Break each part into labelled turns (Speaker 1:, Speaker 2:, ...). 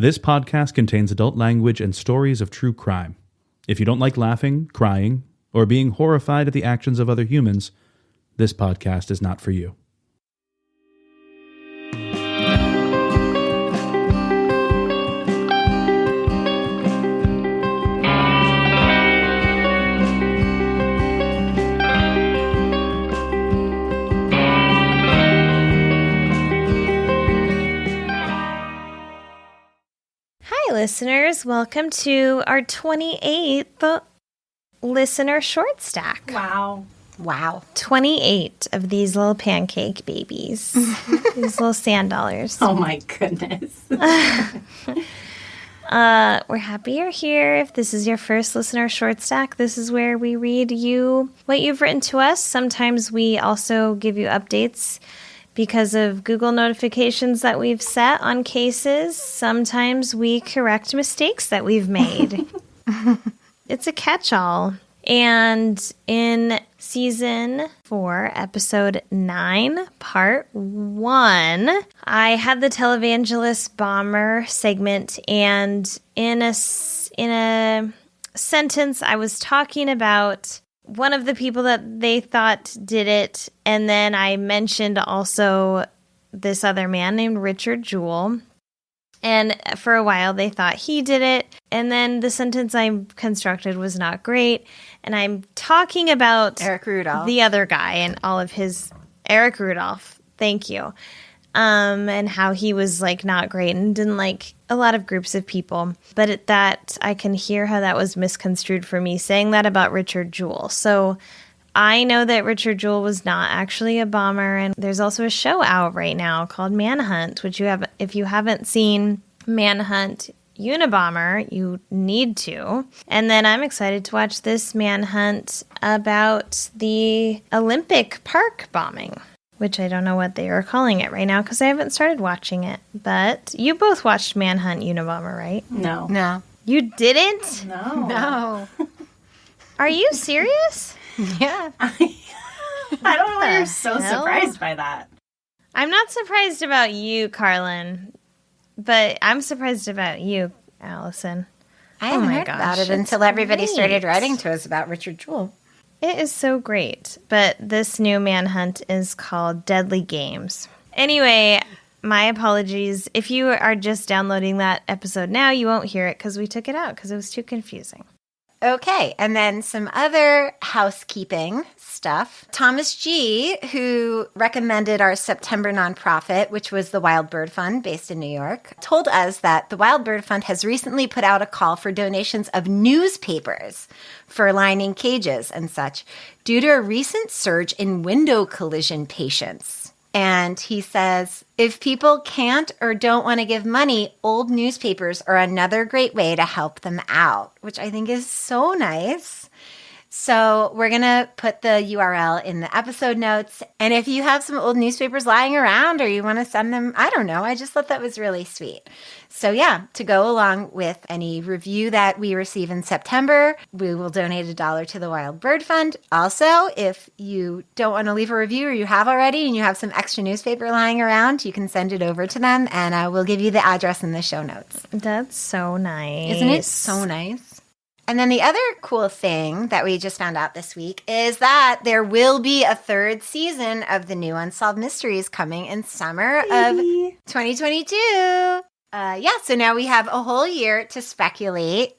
Speaker 1: This podcast contains adult language and stories of true crime. If you don't like laughing, crying, or being horrified at the actions of other humans, this podcast is not for you.
Speaker 2: Listeners, welcome to our 28th listener short stack.
Speaker 3: Wow.
Speaker 2: 28 of these little pancake babies. These little sand dollars.
Speaker 3: Oh my goodness.
Speaker 2: We're happy you're here. If this is your first listener short stack, this is where we read you what you've written to us. Sometimes we also give you updates because of Google notifications that we've set on cases. Sometimes we correct mistakes that we've made. It's a catch-all. And in season 4, episode 9, part 1, I had the televangelist bomber segment, and in a sentence I was talking about one of the people that they thought did it, and then I mentioned also this other man named Richard Jewell. And for a while they thought he did it, and then the sentence I constructed was not great, and I'm talking about
Speaker 4: Eric Rudolph,
Speaker 2: the other guy, and all of his Eric Rudolph. Thank you. And how he was like not great and didn't like a lot of groups of people. But that I can hear how that was misconstrued for me saying that about Richard Jewell. So I know that Richard Jewell was not actually a bomber, and there's also a show out right now called Manhunt, which if you haven't seen Manhunt Unabomber, you need to. And then I'm excited to watch this Manhunt about the Olympic Park bombing, which I don't know what they are calling it right now because I haven't started watching it. But you both watched Manhunt Unabomber, right?
Speaker 3: No.
Speaker 2: You didn't?
Speaker 3: No.
Speaker 2: Are you serious?
Speaker 4: Yeah.
Speaker 3: I don't know why you're so
Speaker 2: hell?
Speaker 3: surprised by that.
Speaker 2: I'm not surprised about you, Carlin, but I'm surprised about you, Allison.
Speaker 4: I haven't
Speaker 2: my
Speaker 4: heard
Speaker 2: gosh,
Speaker 4: about it
Speaker 2: it's
Speaker 4: until everybody started
Speaker 2: great.
Speaker 4: writing to us about Richard Jewell.
Speaker 2: It is so great, but this new Manhunt is called Deadly Games. Anyway, my apologies. If you are just downloading that episode now, you won't hear it because we took it out because it was too confusing.
Speaker 4: Okay, and then some other housekeeping stuff. Thomas G., who recommended our September nonprofit, which was the Wild Bird Fund based in New York, told us that the Wild Bird Fund has recently put out a call for donations of newspapers for lining cages and such due to a recent surge in window collision patients. And he says, if people can't or don't want to give money, old newspapers are another great way to help them out, which I think is so nice. So we're going to put the URL in the episode notes. And if you have some old newspapers lying around or you want to send them, I don't know. I just thought that was really sweet. So yeah, to go along with any review that we receive in September, we will donate $1 to the Wild Bird Fund. Also, if you don't want to leave a review or you have already and you have some extra newspaper lying around, you can send it over to them and we'll give you the address in the show notes.
Speaker 2: That's so nice.
Speaker 4: Isn't it so nice? And then the other cool thing that we just found out this week is that there will be a 3rd season of the new Unsolved Mysteries coming in summer of 2022. So now we have a whole year to speculate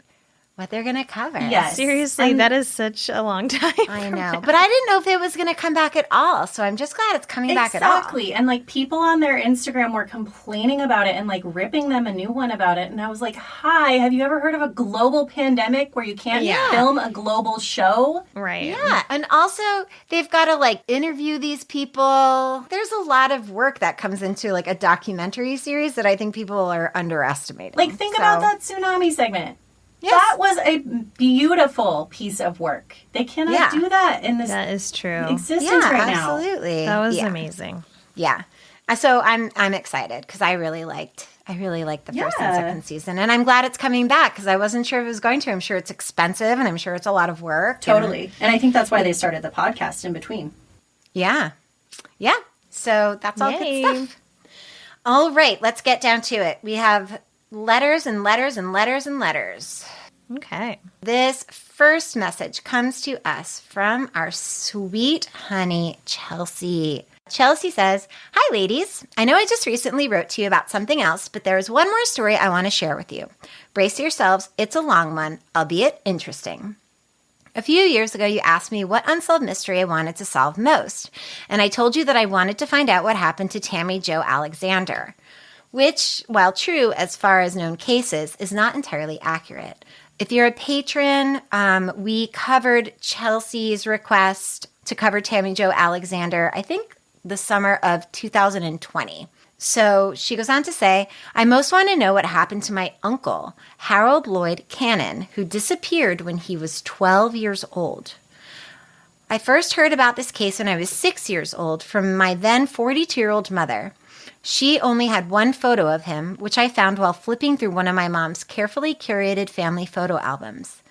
Speaker 4: what they're going to cover.
Speaker 3: Yes.
Speaker 2: Seriously, that is such a long time.
Speaker 4: I know. But I didn't know if it was going to come back at all. So I'm just glad it's coming back at all.
Speaker 3: Exactly. And like people on their Instagram were complaining about it and like ripping them a new one about it. And I was like, hi, have you ever heard of a global pandemic where you can't film a global show?
Speaker 2: Right.
Speaker 4: Yeah. And also they've got to like interview these people. There's a lot of work that comes into like a documentary series that I think people are underestimating.
Speaker 3: Like think about that tsunami segment.
Speaker 4: Yes.
Speaker 3: That was a beautiful piece of work. They cannot do that in this
Speaker 2: That is true.
Speaker 3: existence right now.
Speaker 4: Absolutely.
Speaker 2: That was amazing.
Speaker 4: Yeah. So I'm excited because I really liked the first and second season, and I'm glad it's coming back because I wasn't sure if it was going to. I'm sure it's expensive, and I'm sure it's a lot of work.
Speaker 3: Totally. And I think that's why they started the podcast in between.
Speaker 4: Yeah. So that's all
Speaker 2: Yay.
Speaker 4: good stuff. All right, let's get down to it. We have letters and letters and letters and letters.
Speaker 2: Okay.
Speaker 4: This first message comes to us from our sweet honey, Chelsea. Chelsea says, "Hi, ladies. I know I just recently wrote to you about something else, but there is one more story I want to share with you. Brace yourselves. It's a long one, albeit interesting. A few years ago, you asked me what unsolved mystery I wanted to solve most, and I told you that I wanted to find out what happened to Tammy Jo Alexander, which, while true as far as known cases, is not entirely accurate. If you're a patron, we covered Chelsea's request to cover Tammy Jo Alexander, I think the summer of 2020. So she goes on to say, I most want to know what happened to my uncle, Harold Lloyd Cannon, who disappeared when he was 12 years old. I first heard about this case when I was 6 years old from my then 42-year-old mother. She only had one photo of him, which I found while flipping through one of my mom's carefully curated family photo albums.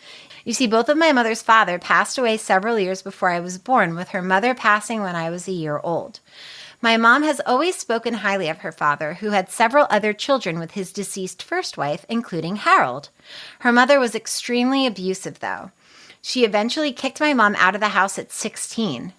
Speaker 4: You see, both of my mother's father passed away several years before I was born, with her mother passing when I was a year old. My mom has always spoken highly of her father, who had several other children with his deceased first wife, including Harold. Her mother was extremely abusive, though. She eventually kicked my mom out of the house at 16.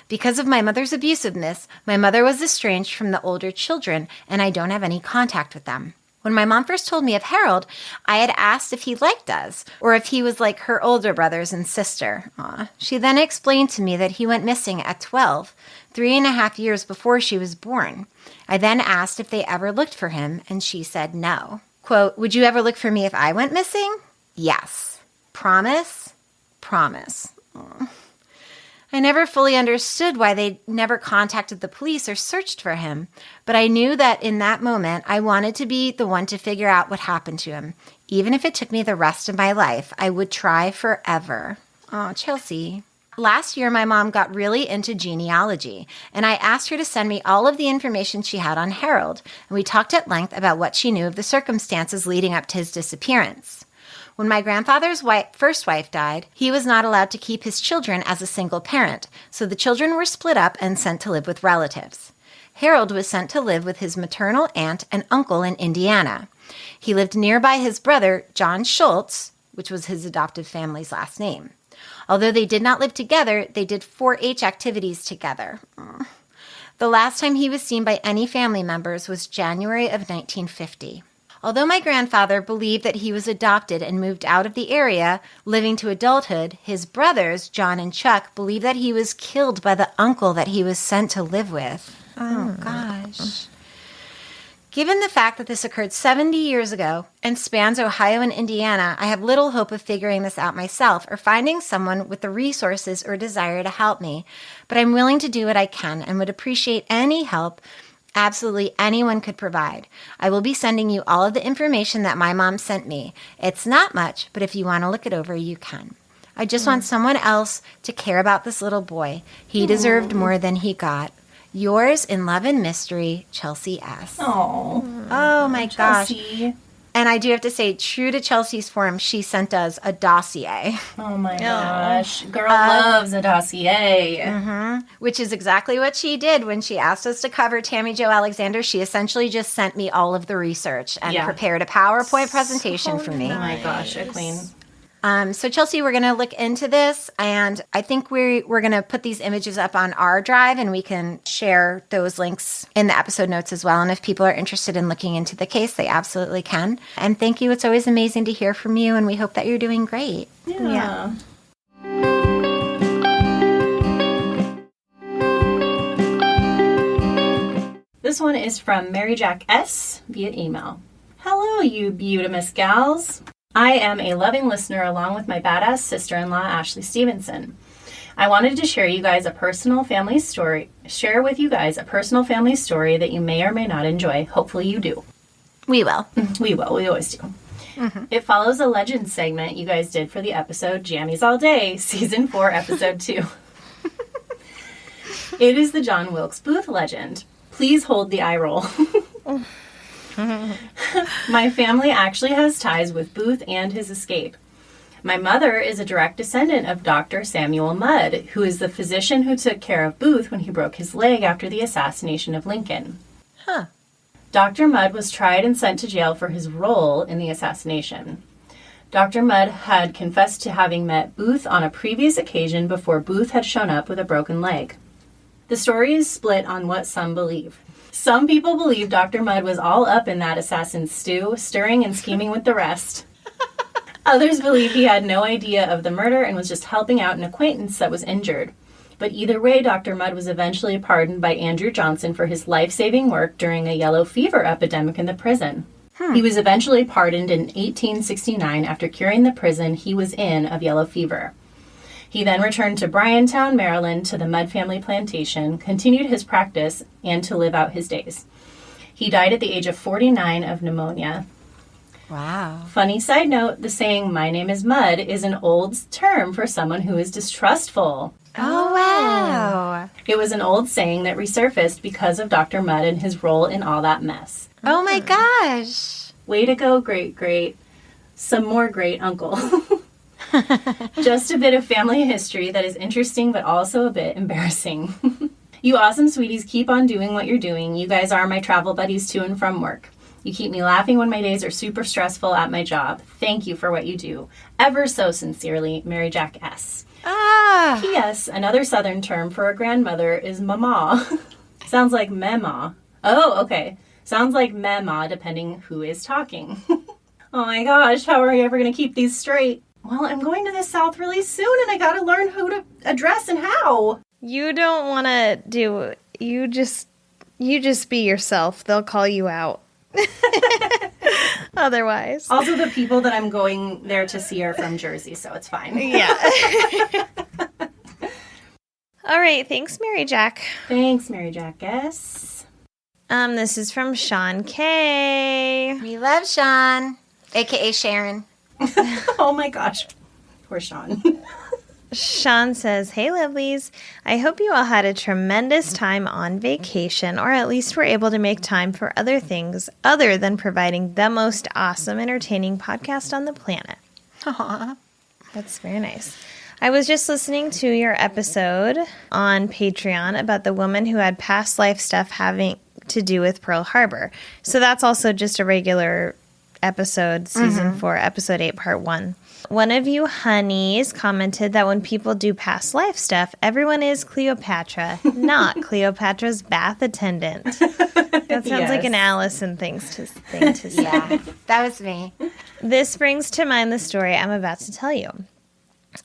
Speaker 4: Because of my mother's abusiveness, my mother was estranged from the older children, and I don't have any contact with them. When my mom first told me of Harold, I had asked if he liked us, or if he was like her older brothers and sister. She then explained to me that he went missing at 12, 3.5 years before she was born. I then asked if they ever looked for him, and she said no. Quote, would you ever look for me if I went missing? Yes. Promise? Promise. I never fully understood why they never contacted the police or searched for him, but I knew that in that moment I wanted to be the one to figure out what happened to him. Even if it took me the rest of my life, I would try forever. Oh, Chelsea. Last year, my mom got really into genealogy, and I asked her to send me all of the information she had on Harold, and we talked at length about what she knew of the circumstances leading up to his disappearance. When my grandfather's first wife died, he was not allowed to keep his children as a single parent, so the children were split up and sent to live with relatives. Harold was sent to live with his maternal aunt and uncle in Indiana. He lived nearby his brother, John Schultz, which was his adoptive family's last name. Although they did not live together, they did 4-H activities together. The last time he was seen by any family members was January of 1950. Although my grandfather believed that he was adopted and moved out of the area, living to adulthood, his brothers, John and Chuck, believed that he was killed by the uncle that he was sent to live with. Oh, gosh. Given the fact that this occurred 70 years ago and spans Ohio and Indiana, I have little hope of figuring this out myself or finding someone with the resources or desire to help me. But I'm willing to do what I can and would appreciate any help absolutely anyone could provide. I will be sending you all of the information that my mom sent me. It's not much, but if you want to look it over, you can. I just want someone else to care about this little boy. He deserved more than he got. Yours in love and mystery, Chelsea S.
Speaker 3: Oh
Speaker 4: my
Speaker 3: Chelsea.
Speaker 4: gosh. And I do have to say, true to Chelsea's form, she sent us a dossier.
Speaker 3: Oh my gosh. Girl loves a dossier.
Speaker 4: Which is exactly what she did when she asked us to cover Tammy Jo Alexander. She essentially just sent me all of the research and prepared a PowerPoint presentation for me.
Speaker 3: Oh my gosh, a queen.
Speaker 4: So Chelsea, we're going to look into this, and I think we're going to put these images up on our drive, and we can share those links in the episode notes as well. And if people are interested in looking into the case, they absolutely can. And thank you. It's always amazing to hear from you, and we hope that you're doing great.
Speaker 3: Yeah. This one is from Mary Jack S. via email. Hello, you beautimous gals. I am a loving listener along with my badass sister-in-law, Ashley Stevenson. I wanted to share with you guys a personal family story that you may or may not enjoy. Hopefully you do.
Speaker 4: We will.
Speaker 3: We will. We always do. It follows a legend segment you guys did for the episode Jammies All Day, Season 4, Episode 2. It is the John Wilkes Booth legend. Please hold the eye roll. My family actually has ties with Booth and his escape. My mother is a direct descendant of Dr. Samuel Mudd, who is the physician who took care of Booth when he broke his leg after the assassination of Lincoln. Dr. Mudd was tried and sent to jail for his role in the assassination. Dr. Mudd had confessed to having met Booth on a previous occasion before Booth had shown up with a broken leg. The story is split on what some believe. Some people believe Dr. Mudd was all up in that assassin's stew, stirring and scheming with the rest. Others believe he had no idea of the murder and was just helping out an acquaintance that was injured. But either way, Dr. Mudd was eventually pardoned by Andrew Johnson for his life-saving work during a yellow fever epidemic in the prison. He was eventually pardoned in 1869 after curing the prison he was in of yellow fever. He then returned to Bryantown, Maryland, to the Mudd family plantation, continued his practice, and to live out his days. He died at the age of 49 of pneumonia.
Speaker 4: Wow.
Speaker 3: Funny side note, the saying, "My name is Mudd," is an old term for someone who is distrustful.
Speaker 4: Oh, wow.
Speaker 3: It was an old saying that resurfaced because of Dr. Mudd and his role in all that mess.
Speaker 4: Oh, my gosh.
Speaker 3: Way to go, great. Some more great uncle. Just a bit of family history that is interesting but also a bit embarrassing. You awesome sweeties, keep on doing what you're doing. You guys are my travel buddies to and from work. You keep me laughing when my days are super stressful at my job. Thank you for what you do. Ever so sincerely, Mary Jack S.
Speaker 4: Ah.
Speaker 3: P.S. Another Southern term for a grandmother is Mamaw. Sounds like Mamaw. Oh, okay. Sounds like Mamaw depending who is talking. Oh my gosh, how are you ever going to keep these straight? Well, I'm going to the South really soon and I got to learn who to address and how.
Speaker 2: You don't want to do... You just be yourself. They'll call you out. Otherwise.
Speaker 3: Also, the people that I'm going there to see are from Jersey, so it's fine.
Speaker 2: Yeah. All right. Thanks, Mary Jack.
Speaker 3: Thanks, Mary Jack S.
Speaker 2: This is from Sean K.
Speaker 4: We love Sean, a.k.a. Sharon.
Speaker 3: Oh my gosh. Poor Sean.
Speaker 2: Sean says, "Hey, lovelies. I hope you all had a tremendous time on vacation, or at least were able to make time for other things other than providing the most awesome, entertaining podcast on the planet."
Speaker 4: Aww.
Speaker 2: That's very nice. I was just listening to your episode on Patreon about the woman who had past life stuff having to do with Pearl Harbor. So that's also just a regular episode, season 4, episode 8, part 1. One of you honeys commented that when people do past life stuff, everyone is Cleopatra, not Cleopatra's bath attendant. That sounds like an Allison thing to say.
Speaker 4: Yeah, that was me.
Speaker 2: This brings to mind the story I'm about to tell you.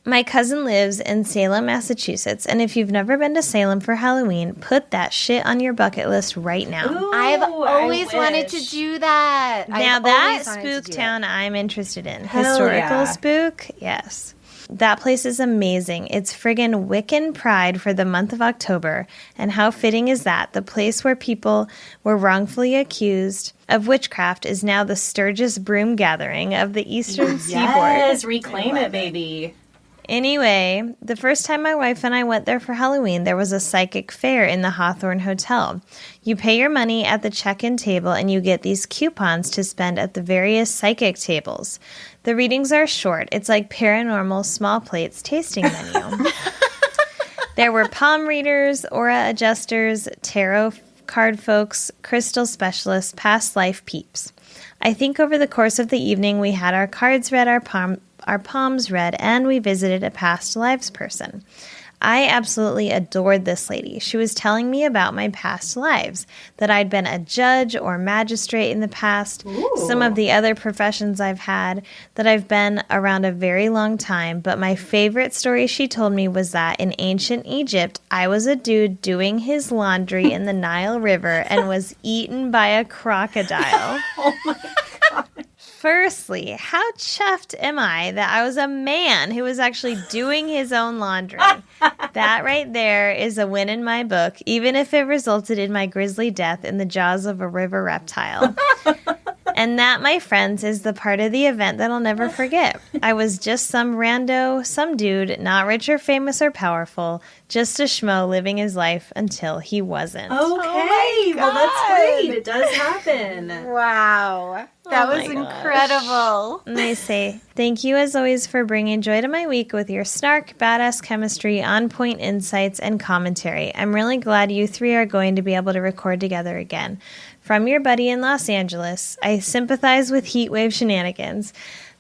Speaker 2: My cousin lives in Salem, Massachusetts, and if you've never been to Salem for Halloween, put that shit on your bucket list right now.
Speaker 3: Ooh,
Speaker 4: I've always wanted to do that.
Speaker 2: Now that spook town I'm interested in.
Speaker 3: Hell
Speaker 2: Historical
Speaker 3: yeah.
Speaker 2: spook? Yes. That place is amazing. It's friggin' Wiccan Pride for the month of October. And how fitting is that? The place where people were wrongfully accused of witchcraft is now the Sturgis Broom Gathering of the Eastern Seaboard.
Speaker 3: Yes, reclaim it, baby.
Speaker 2: Anyway, the first time my wife and I went there for Halloween, there was a psychic fair in the Hawthorne Hotel. You pay your money at the check-in table and you get these coupons to spend at the various psychic tables. The readings are short. It's like paranormal small plates tasting menu. There were palm readers, aura adjusters, tarot card folks, crystal specialists, past life peeps. I think over the course of the evening we had our cards read, our palms read, and we visited a past lives person. I absolutely adored this lady. She was telling me about my past lives, that I'd been a judge or magistrate in the past, some of the other professions I've had, that I've been around a very long time, but my favorite story she told me was that in ancient Egypt, I was a dude doing his laundry in the Nile River and was eaten by a crocodile.
Speaker 3: Oh my God.
Speaker 2: Firstly, how chuffed am I that I was a man who was actually doing his own laundry? That right there is a win in my book, even if it resulted in my grisly death in the jaws of a river reptile. And that, my friends, is the part of the event that I'll never forget. I was just some rando, some dude, not rich or famous or powerful, just a schmo living his life until he wasn't.
Speaker 3: Okay, well that's great. It does happen.
Speaker 4: Wow. That was incredible.
Speaker 2: And they say, "Thank you as always for bringing joy to my week with your snark, badass chemistry, on-point insights, and commentary. I'm really glad you three are going to be able to record together again. From your buddy in Los Angeles, I sympathize with heat wave shenanigans.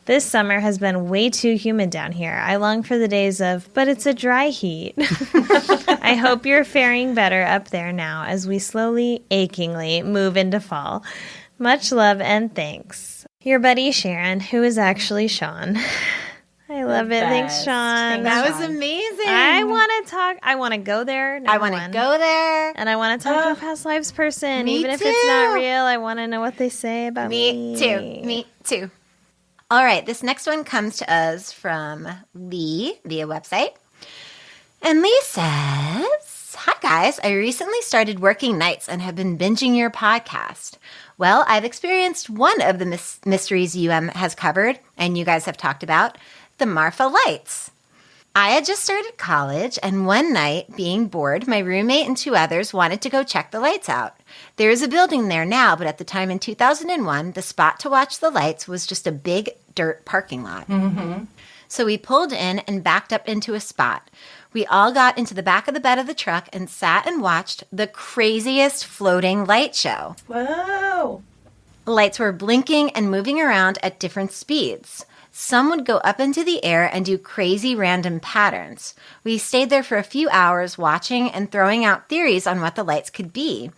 Speaker 2: This summer has been way too humid down here. I long for the days of, but it's a dry heat. I hope you're faring better up there now as we slowly, achingly move into fall. Much love and thanks. Your buddy Sharon, who is actually Sean. I love it. Thanks, Sean.
Speaker 4: That was amazing.
Speaker 2: I want to go there.
Speaker 4: I want to go there.
Speaker 2: And I want to talk to a past lives person.
Speaker 4: Me
Speaker 2: Even if
Speaker 4: too.
Speaker 2: it's not real, I want to know what they say about me.
Speaker 4: Me too. All right, this next one comes to us from Lee via website. And Lee says, hi guys, I recently started working nights and have been binging your podcast. Well, I've experienced one of the mysteries UM has covered and you guys have talked about, the Marfa lights. I had just started college, and one night, being bored, my roommate and two others wanted to go check the lights out. There is a building there now, but at the time in 2001, the spot to watch the lights was just a big dirt parking lot.
Speaker 3: Mm-hmm.
Speaker 4: So we pulled in and backed up into a spot. We all got into the back of the bed of the truck and sat and watched the craziest floating light show.
Speaker 3: Whoa!
Speaker 4: Lights were blinking and moving around at different speeds. Some would go up into the air and do crazy random patterns. We stayed there for a few hours watching and throwing out theories on what the lights could be.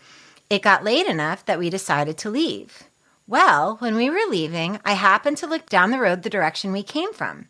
Speaker 4: It got late enough that we decided to leave. Well, when we were leaving, I happened to look down the road the direction we came from.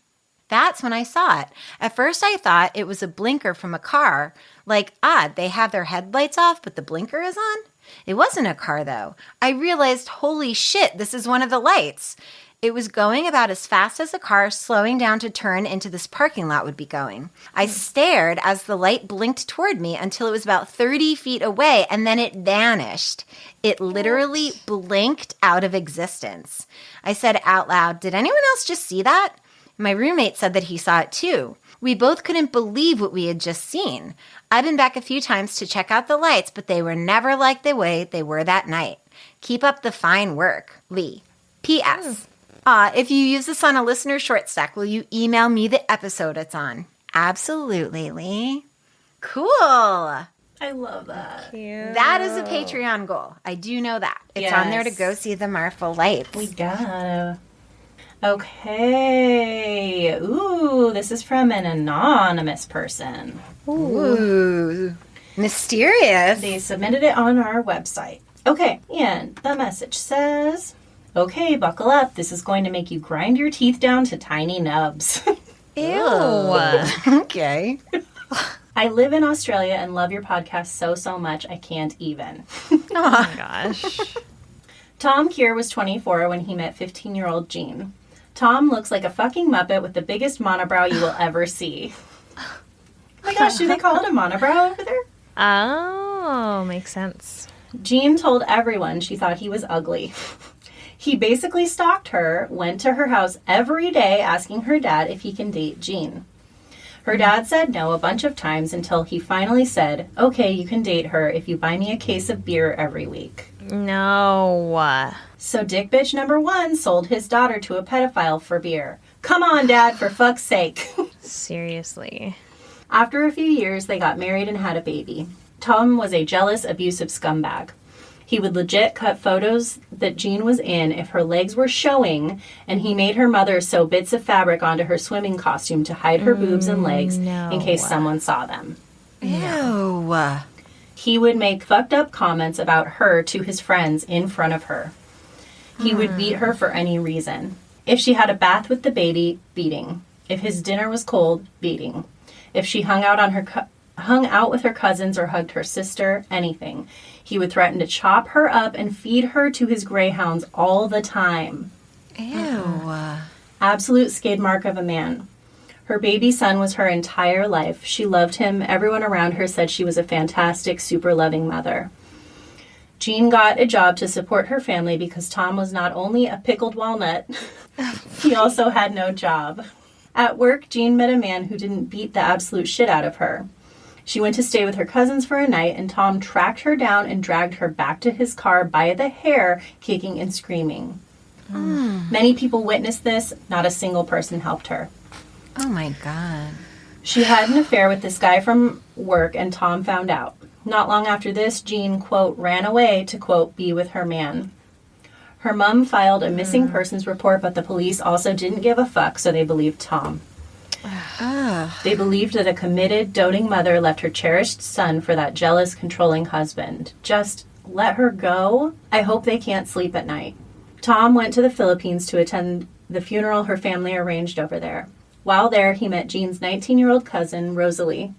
Speaker 4: That's when I saw it. At first I thought it was a blinker from a car. Like, odd, they have their headlights off, but the blinker is on? It wasn't a car, though. I realized, holy shit, this is one of the lights. It was going about as fast as a car slowing down to turn into this parking lot would be going. I stared as the light blinked toward me until it was about 30 feet away, and then it vanished. It literally blinked out of existence. I said out loud, did anyone else just see that? My roommate said that he saw it too. We both couldn't believe what we had just seen. I've been back a few times to check out the lights, but they were never like the way they were that night. Keep up the fine work. Lee. P.S. If you use this on a listener short stack, will you email me the episode it's on? Absolutely, Lee. Cool.
Speaker 3: I love that.
Speaker 2: Cute.
Speaker 4: That is a Patreon goal. I do know that. It's on there to go see the Marfa lights.
Speaker 3: We gotta. Okay. Ooh, this is from an anonymous person.
Speaker 4: Ooh. Mysterious.
Speaker 3: They submitted it on our website. Okay, and the message says, okay, buckle up. This is going to make you grind your teeth down to tiny nubs.
Speaker 2: Ew.
Speaker 4: Okay.
Speaker 3: I live in Australia and love your podcast so much I can't even.
Speaker 2: Oh my gosh.
Speaker 3: Tom Keir was 24 when he met 15-year-old Jean. Tom looks like a fucking Muppet with the biggest monobrow you will ever see. Oh my gosh, do they call it a monobrow over there?
Speaker 2: Oh, makes sense.
Speaker 3: Jean told everyone she thought he was ugly. He basically stalked her, went to her house every day asking her dad if he can date Jean. Her dad said no a bunch of times until he finally said, okay, you can date her if you buy me a case of beer every week.
Speaker 2: No.
Speaker 3: So dick bitch number 1 sold his daughter to a pedophile for beer. Come on, Dad, for fuck's sake.
Speaker 2: Seriously.
Speaker 3: After a few years, they got married and had a baby. Tom was a jealous, abusive scumbag. He would legit cut photos that Jean was in if her legs were showing, and he made her mother sew bits of fabric onto her swimming costume to hide her boobs and legs in case someone saw them.
Speaker 4: Ew.
Speaker 3: He would make fucked up comments about her to his friends in front of her. He would beat her for any reason. If she had a bath with the baby, beating. If his dinner was cold, beating. If she hung out with her cousins or hugged her sister, anything. He would threaten to chop her up and feed her to his greyhounds all the time.
Speaker 4: Ew.
Speaker 3: Absolute skid mark of a man. Her baby son was her entire life. She loved him. Everyone around her said she was a fantastic, super loving mother. Jean got a job to support her family because Tom was not only a pickled walnut, he also had no job. At work, Jean met a man who didn't beat the absolute shit out of her. She went to stay with her cousins for a night, and Tom tracked her down and dragged her back to his car by the hair, kicking and screaming. Many people witnessed this. Not a single person helped her.
Speaker 4: Oh my God.
Speaker 3: She had an affair with this guy from work, and Tom found out. Not long after this, Jean, quote, ran away to, quote, be with her man. Her mom filed a missing persons report, but the police also didn't give a fuck, so they believed Tom. They believed that a committed, doting mother left her cherished son for that jealous, controlling husband. Just let her go. I hope they can't sleep at night. Tom went to the Philippines to attend the funeral her family arranged over there. While there, he met Jean's 19-year-old cousin, Rosalie.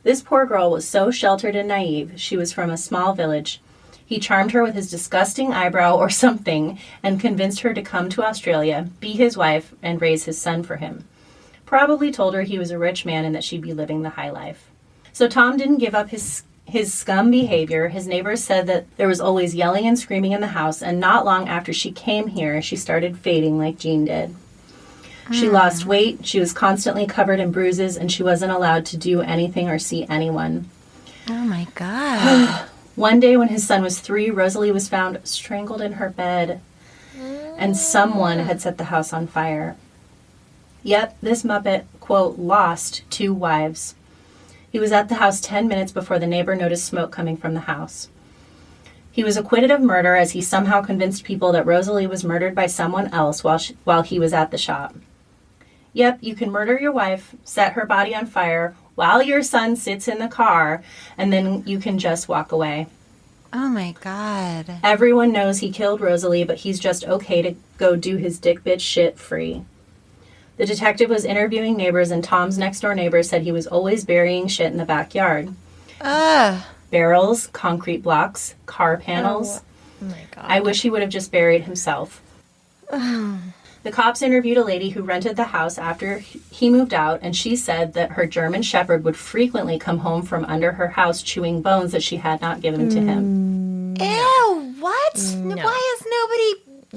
Speaker 3: This poor girl was so sheltered and naive. She was from a small village. He charmed her with his disgusting eyebrow or something and convinced her to come to Australia, be his wife, and raise his son for him. Probably told her he was a rich man and that she'd be living the high life. So Tom didn't give up his scum behavior. His neighbors said that there was always yelling and screaming in the house, and not long after she came here, she started fading like Jean did. She lost weight, she was constantly covered in bruises, and she wasn't allowed to do anything or see anyone.
Speaker 4: Oh my God.
Speaker 3: One day when his son was 3, Rosalie was found strangled in her bed, and someone had set the house on fire. Yep, this Muppet, quote, lost 2 wives. He was at the house 10 minutes before the neighbor noticed smoke coming from the house. He was acquitted of murder as he somehow convinced people that Rosalie was murdered by someone else while he was at the shop. Yep, you can murder your wife, set her body on fire, while your son sits in the car, and then you can just walk away.
Speaker 4: Oh my God.
Speaker 3: Everyone knows he killed Rosalie, but he's just okay to go do his dick bitch shit free. The detective was interviewing neighbors, and Tom's next-door neighbor said he was always burying shit in the backyard. Barrels, concrete blocks, car panels.
Speaker 2: Oh my God.
Speaker 3: I wish he would have just buried himself. The cops interviewed a lady who rented the house after he moved out, and she said that her German Shepherd would frequently come home from under her house chewing bones that she had not given to him.
Speaker 4: Ew, what?
Speaker 2: No.
Speaker 4: Why is nobody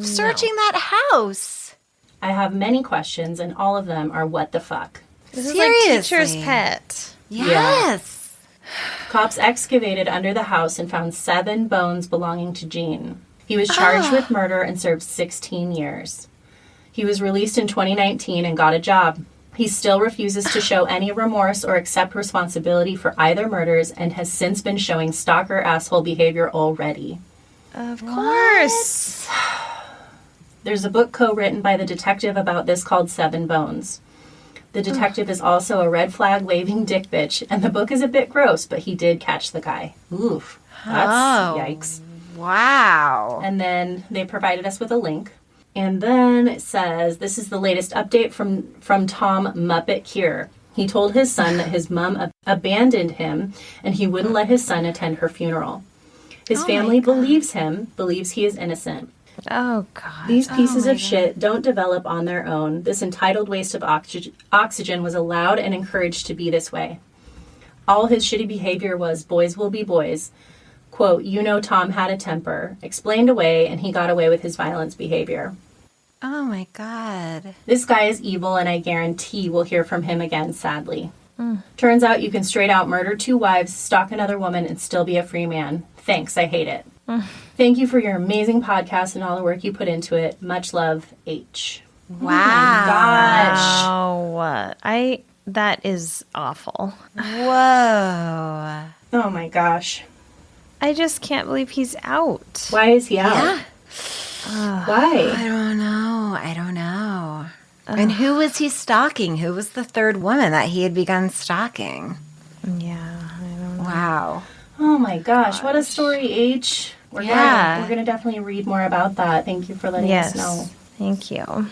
Speaker 4: searching that house?
Speaker 3: I have many questions, and all of them are what the fuck.
Speaker 2: This is
Speaker 4: Seriously?
Speaker 2: like teacher's pet.
Speaker 4: Yes.
Speaker 3: Cops excavated under the house and found 7 bones belonging to Jean. He was charged with murder and served 16 years. He was released in 2019 and got a job. He still refuses to show any remorse or accept responsibility for either murders and has since been showing stalker asshole behavior already.
Speaker 2: Of course.
Speaker 3: There's a book co-written by the detective about this called 7 Bones. The detective is also a red flag waving dick bitch, and the book is a bit gross, but he did catch the guy. Oof. That's yikes.
Speaker 4: Wow.
Speaker 3: And then they provided us with a link. And then it says, this is the latest update from Tom Muppet Keir. He told his son that his mom abandoned him and he wouldn't let his son attend her funeral. His family believes he is innocent.
Speaker 2: Oh, God.
Speaker 3: These pieces of shit don't develop on their own. This entitled waste of oxygen was allowed and encouraged to be this way. All his shitty behavior was boys will be boys. Quote, you know Tom had a temper, explained away, and he got away with his violence behavior.
Speaker 4: Oh my God.
Speaker 3: This guy is evil, and I guarantee we'll hear from him again, sadly. Turns out you can straight out murder 2 wives, stalk another woman, and still be a free man. Thanks, I hate it. Thank you for your amazing podcast and all the work you put into it. Much love, H.
Speaker 4: Wow.
Speaker 3: Oh my gosh.
Speaker 2: Oh, that is awful.
Speaker 4: Whoa.
Speaker 3: Oh my gosh.
Speaker 2: I just can't believe he's out.
Speaker 3: Why is he out?
Speaker 4: Yeah.
Speaker 3: Why?
Speaker 4: I don't know. And who was he stalking? Who was the 3rd woman that he had begun stalking?
Speaker 2: Yeah, I don't know.
Speaker 4: Wow.
Speaker 3: Oh my gosh. What a story, H. We're gonna definitely read more about that. Thank you for letting us know.
Speaker 2: Thank you.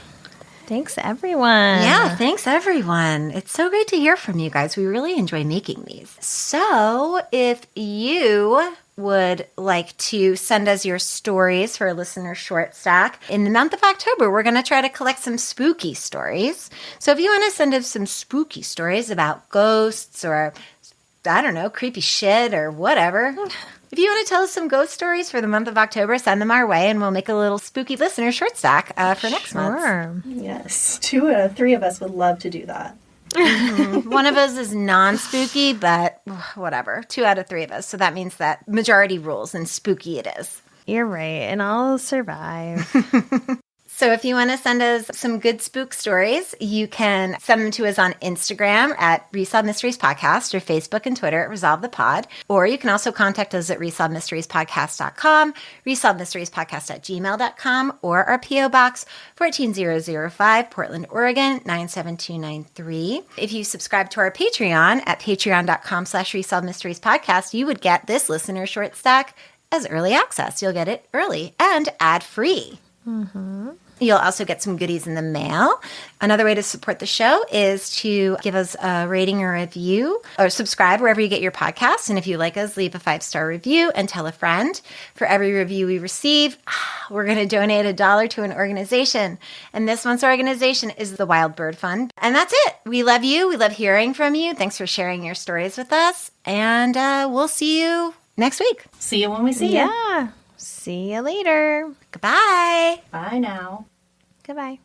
Speaker 2: Thanks, everyone.
Speaker 4: Yeah, thanks, everyone. It's so great to hear from you guys. We really enjoy making these. So if you would like to send us your stories for a listener short stack, in the month of October, we're going to try to collect some spooky stories. So if you want to send us some spooky stories about ghosts or, I don't know, creepy shit or whatever, if you want to tell us some ghost stories for the month of October, send them our way and we'll make a little spooky listener short stack for next month.
Speaker 3: Yes. 2 out of 3 of us would love to do that.
Speaker 4: One of us is non-spooky, but whatever. 2 out of 3 of us. So that means that majority rules and spooky it is.
Speaker 2: You're right, and I'll survive.
Speaker 4: So if you want to send us some good spook stories, you can send them to us on Instagram at Resolved Mysteries Podcast or Facebook and Twitter at Resolve the Pod. Or you can also contact us at resolvedmysteriespodcast.com, resolvedmysteriespodcast@gmail.com, or our P.O. Box 14005, Portland, Oregon 97293. If you subscribe to our Patreon at patreon.com/resolvedmysteriespodcast, you would get this listener short stack as early access. You'll get it early and ad-free. You'll also get some goodies in the mail. Another way to support the show is to give us a rating or review, or subscribe wherever you get your podcasts. And if you like us, leave a 5-star review and tell a friend. For every review we receive, we're going to donate $1 to an organization. And this month's organization is the Wild Bird Fund. And that's it. We love you. We love hearing from you. Thanks for sharing your stories with us. And we'll see you next week.
Speaker 3: See you when we see you.
Speaker 2: Yeah. See you later.
Speaker 4: Goodbye.
Speaker 3: Bye now.
Speaker 2: Goodbye.